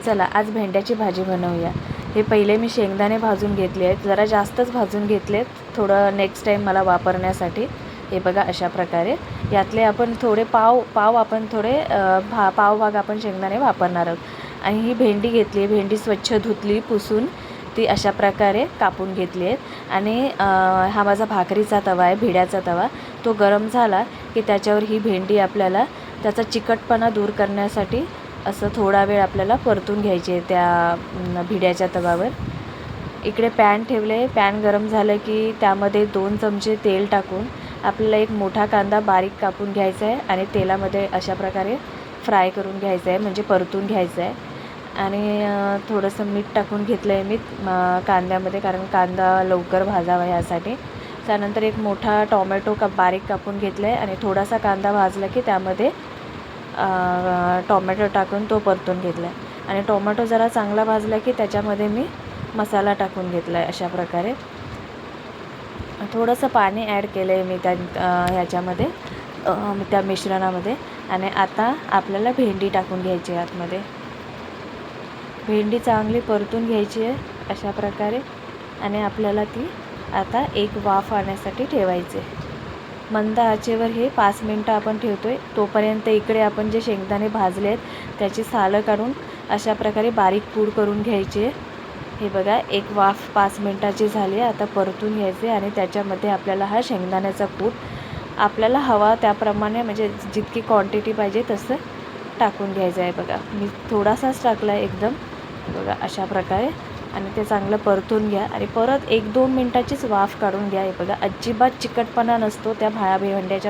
चला आज भेंड्याची भाजी बनवूया। हे पहिले मी शेंगदाणे भाजून घेतले आहेत, जरा जास्तच भाजून घेतलेत थोडं नेक्स्ट टाईम मला वापरण्यासाठी। हे बघा अशा प्रकारे यातले आपण थोडे पाव आपण थोडे पाव भाग आपण शेंगदाणे वापरणार आहोत। आणि ही भेंडी घेतली, भेंडी स्वच्छ धुतली पुसून ती अशा प्रकारे कापून घेतली आहे। आणि हा माझा भाकरीचा तवा आहे, भिड्याचा तवा। तो गरम झाला की त्याच्यावर ही भेंडी आपल्याला त्याचा चिकटपणा दूर करण्यासाठी असं थोडा वेळ आपल्याला परतून घ्यायचे त्या भिड्याच्या तव्यावर। इकडे पॅन ठेवले, पॅन गरम झालं की त्यामध्ये 2 चमचे तेल टाकून आपल्याला एक मोठा कांदा बारीक कापून घ्यायचा आहे आणि तेलामध्ये अशा प्रकारे फ्राय करून घ्यायचं आहे, म्हणजे परतून घ्यायचं आहे। आणि थोडंसं मीठ टाकून घेतलं आहे मी कांद्यामध्ये, कारण कांदा लवकर भाजावा यासाठी। त्यानंतर एक मोठा टोमॅटो बारीक कापून घेतला आहे आणि थोडासा कांदा भाजला की त्यामध्ये टोमॅटो टाकून तो परतून घेतला आहे। आणि टोमॅटो जरा चांगला भाजला की त्याच्यामध्ये मी मसाला टाकून घेतला आहे अशा प्रकारे। थोडंसं पाणी ॲड केलं आहे मी ह्याच्यामध्ये त्या मिश्रणामध्ये। आणि आता आपल्याला भेंडी टाकून घ्यायची आहे आतमध्ये। भेंडी चांगली परतून घ्यायची आहे अशा प्रकारे। आणि आपल्याला ती आता एक वाफ आणण्यासाठी ठेवायची आहे। मंद आचेवर हे 5 मिनटं आपण ठेवतो आहे। तोपर्यंत इकडे आपण जे शेंगदाणे भाजले आहेत त्याची सालं काढून अशा प्रकारे बारीक पूड करून घ्यायची आहे। हे बघा एक वाफ 5 मिनटाची झाली आहे, आता परतून घ्यायचे। आणि त्याच्यामध्ये आपल्याला हा शेंगदाण्याचा कूट आपल्याला हवा त्याप्रमाणे, म्हणजे जितकी क्वांटिटी पाहिजे तसं टाकून घ्यायचं आहे। बघा मी थोडासाच टाकला आहे एकदम, बघा अशा प्रकारे। आणि ते चांगलं परतून घ्या आणि परत 1-2 मिनटाचीच वाफ काढून घ्या। हे बघा अजिबात चिकटपणा नसतो त्या भेंड्याच्या